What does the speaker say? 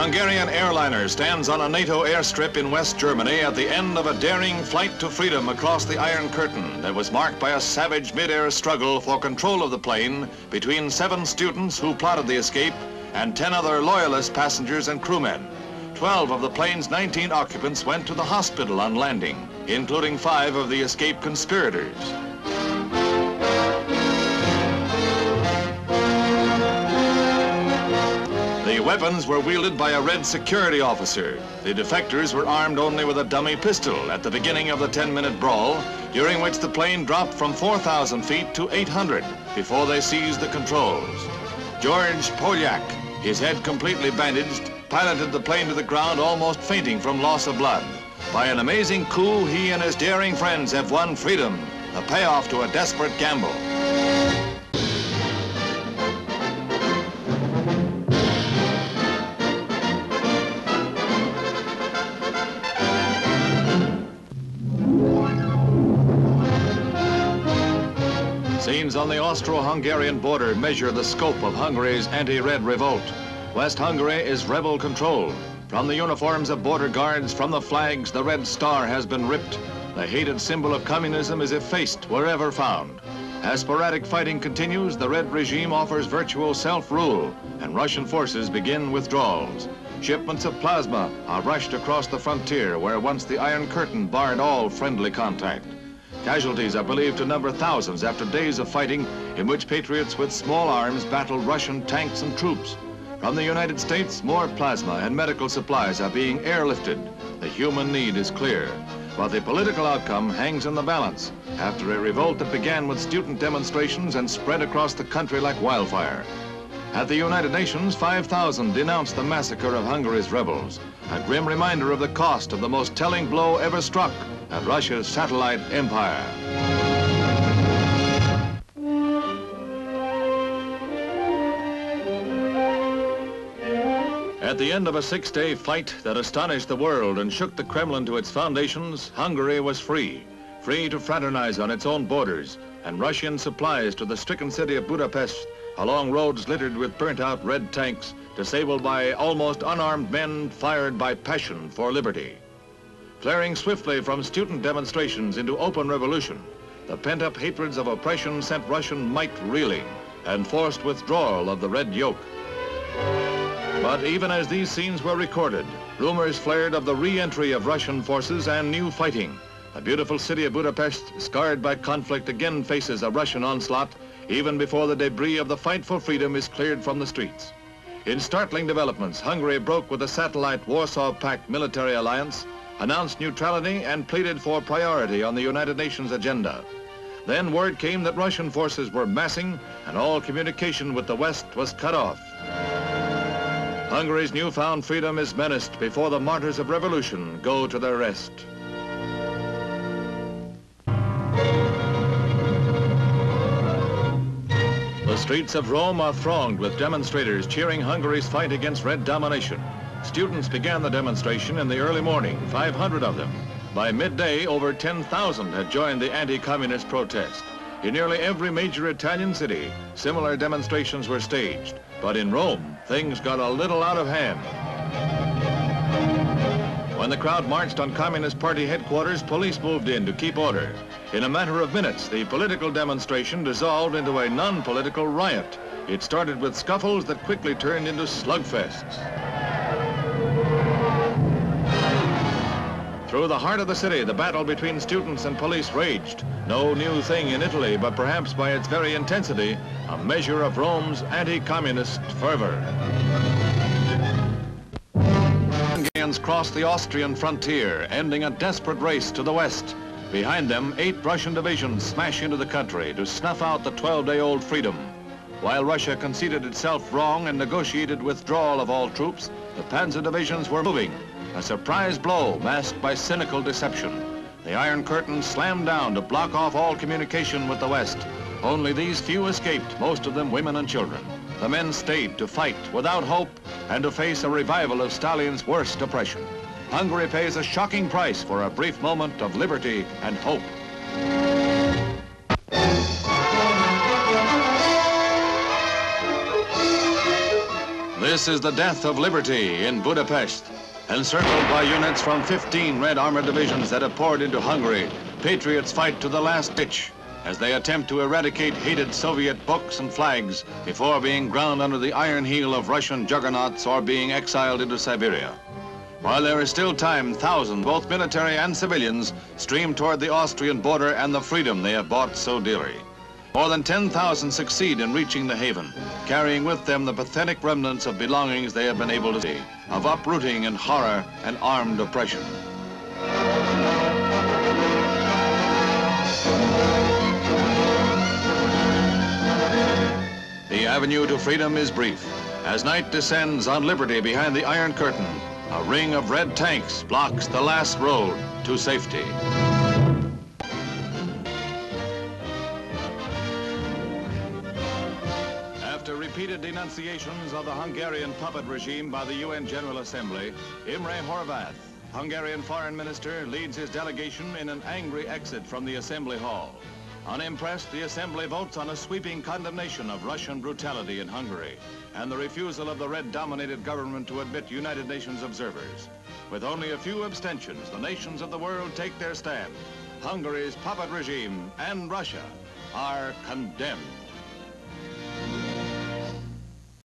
Hungarian airliner stands on a NATO airstrip in West Germany at the end of a daring flight to freedom across the Iron Curtain that was marked by a savage mid-air struggle for control of the plane between 7 students who plotted the escape and 10 other loyalist passengers and crewmen. 12 of the plane's 19 occupants went to the hospital on landing, including 5 of the escape conspirators. The weapons were wielded by a red security officer. The defectors were armed only with a dummy pistol at the beginning of the 10-minute brawl, during which the plane dropped from 4,000 feet to 800 before they seized the controls. George Polyak, his head completely bandaged, piloted the plane to the ground almost fainting from loss of blood. By an amazing coup, he and his daring friends have won freedom, the payoff to a desperate gamble. Scenes on the Austro-Hungarian border measure the scope of Hungary's anti-red revolt. West Hungary is rebel-controlled. From the uniforms of border guards, from the flags, the red star has been ripped. The hated symbol of communism is effaced wherever found. As sporadic fighting continues, the red regime offers virtual self-rule, and Russian forces begin withdrawals. Shipments of plasma are rushed across the frontier, where once the Iron Curtain barred all friendly contact. Casualties are believed to number thousands after days of fighting in which patriots with small arms battled Russian tanks and troops. From the United States, more plasma and medical supplies are being airlifted. The human need is clear, but the political outcome hangs in the balance after a revolt that began with student demonstrations and spread across the country like wildfire. At the United Nations, 5,000 denounced the massacre of Hungary's rebels, a grim reminder of the cost of the most telling blow ever struck at Russia's satellite empire. At the end of a 6-day fight that astonished the world and shook the Kremlin to its foundations, Hungary was free to fraternize on its own borders, and Russian supplies to the stricken city of Budapest along roads littered with burnt-out red tanks, disabled by almost unarmed men fired by passion for liberty. Flaring swiftly from student demonstrations into open revolution, the pent-up hatreds of oppression sent Russian might reeling and forced withdrawal of the red yoke. But even as these scenes were recorded, rumors flared of the re-entry of Russian forces and new fighting. The beautiful city of Budapest, scarred by conflict, again faces a Russian onslaught even before the debris of the fight for freedom is cleared from the streets. In startling developments, Hungary broke with the satellite Warsaw Pact military alliance, announced neutrality, and pleaded for priority on the United Nations agenda. Then word came that Russian forces were massing and all communication with the West was cut off. Hungary's newfound freedom is menaced before the martyrs of revolution go to their rest. The streets of Rome are thronged with demonstrators cheering Hungary's fight against red domination. Students began the demonstration in the early morning, 500 of them. By midday, over 10,000 had joined the anti-communist protest. In nearly every major Italian city, similar demonstrations were staged. But in Rome, things got a little out of hand. When the crowd marched on Communist Party headquarters, police moved in to keep order. In a matter of minutes, the political demonstration dissolved into a non-political riot. It started with scuffles that quickly turned into slugfests. Through the heart of the city, the battle between students and police raged. No new thing in Italy, but perhaps by its very intensity, a measure of Rome's anti-communist fervor. Hungarians crossed the Austrian frontier, ending a desperate race to the west. Behind them, 8 Russian divisions smash into the country to snuff out the 12-day-old freedom. While Russia conceded itself wrong and negotiated withdrawal of all troops, the panzer divisions were moving. A surprise blow masked by cynical deception. The Iron Curtain slammed down to block off all communication with the West. Only these few escaped, most of them women and children. The men stayed to fight without hope and to face a revival of Stalin's worst oppression. Hungary pays a shocking price for a brief moment of liberty and hope. This is the death of liberty in Budapest. Encircled by units from 15 Red Armored divisions that have poured into Hungary, patriots fight to the last ditch as they attempt to eradicate hated Soviet books and flags before being ground under the iron heel of Russian juggernauts or being exiled into Siberia. While there is still time, thousands, both military and civilians, stream toward the Austrian border and the freedom they have bought so dearly. More than 10,000 succeed in reaching the haven, carrying with them the pathetic remnants of belongings they have been able to see, of uprooting and horror and armed oppression. The avenue to freedom is brief. As night descends on liberty behind the Iron Curtain, a ring of red tanks blocks the last road to safety. After repeated denunciations of the Hungarian puppet regime by the UN General Assembly, Imre Horvath, Hungarian foreign minister, leads his delegation in an angry exit from the Assembly Hall. Unimpressed, the Assembly votes on a sweeping condemnation of Russian brutality in Hungary and the refusal of the Red-dominated government to admit United Nations observers. With only a few abstentions, the nations of the world take their stand. Hungary's puppet regime and Russia are condemned.